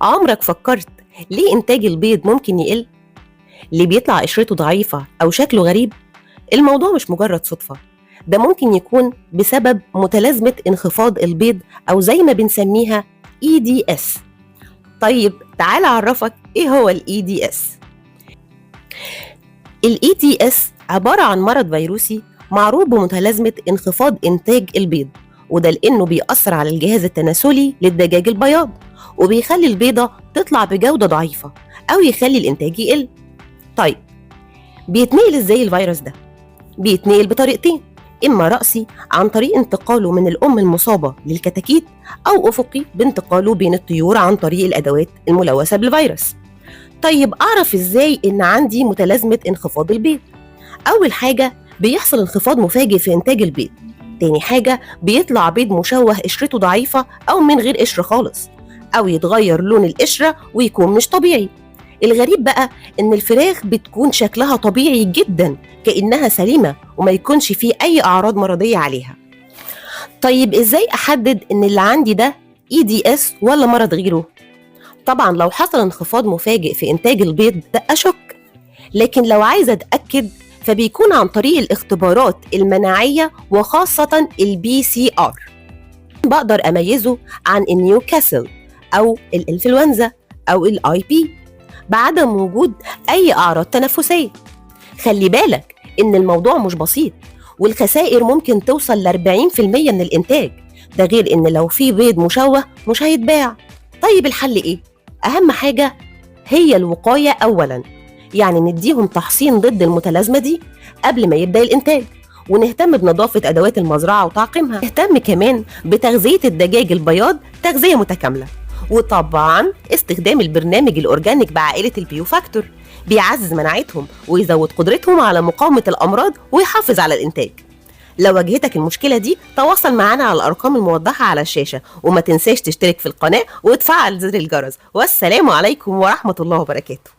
عمرك فكرت ليه إنتاج البيض ممكن يقل؟ ليه بيطلع قشرته ضعيفة أو شكله غريب؟ الموضوع مش مجرد صدفة، ده ممكن يكون بسبب متلازمة انخفاض البيض أو زي ما بنسميها EDS. طيب تعال أعرفك إيه هو ال EDS. ال EDS عبارة عن مرض فيروسي معروف بمتلازمة انخفاض إنتاج البيض، وده لأنه بيأثر على الجهاز التناسلي للدجاج البياض، وبيخلي البيضة تطلع بجودة ضعيفة أو يخلي الإنتاج يقل. طيب بيتنقل إزاي الفيروس ده؟ بيتنقل بطريقتين، إما رأسي عن طريق انتقاله من الأم المصابة للكتاكيت، أو أفقي بانتقاله بين الطيور عن طريق الأدوات الملوثة بالفيروس. طيب أعرف إزاي إن عندي متلازمة انخفاض البيض؟ أول حاجة بيحصل انخفاض مفاجئ في إنتاج البيض. تاني حاجة بيطلع بيض مشوه قشرته ضعيفة أو من غير قشر خالص، أو يتغير لون القشرة ويكون مش طبيعي. الغريب بقى إن الفراخ بتكون شكلها طبيعي جدا كأنها سليمة وما يكونش فيه أي أعراض مرضية عليها. طيب إزاي أحدد إن اللي عندي ده EDS ولا مرض غيره؟ طبعا لو حصل انخفاض مفاجئ في إنتاج البيض ده أشك، لكن لو عايزة أتأكد فبيكون عن طريق الاختبارات المناعية وخاصة الBCR. بقدر أميزه عن النيوكاسل أو الإنفلونزا أو الIP بعدم وجود أي أعراض تنفسية. خلي بالك إن الموضوع مش بسيط، والخسائر ممكن توصل ل40% من الإنتاج، ده غير إن لو في بيض مشوه مش هيتباع. طيب الحل إيه؟ أهم حاجة هي الوقاية أولاً، يعني نديهم تحصين ضد المتلازمة دي قبل ما يبدأ الإنتاج، ونهتم بنظافة أدوات المزرعة وتعقيمها. نهتم كمان بتغذية الدجاج البياض تغذية متكاملة، وطبعا استخدام البرنامج الأورجانيك بعائلة البيوفاكتور بيعزز مناعتهم ويزود قدرتهم على مقاومة الأمراض ويحافظ على الإنتاج. لو واجهتك المشكلة دي تواصل معنا على الأرقام الموضحة على الشاشة، وما تنساش تشترك في القناة وتفعل زر الجرس. والسلام عليكم ورحمة الله وبركاته.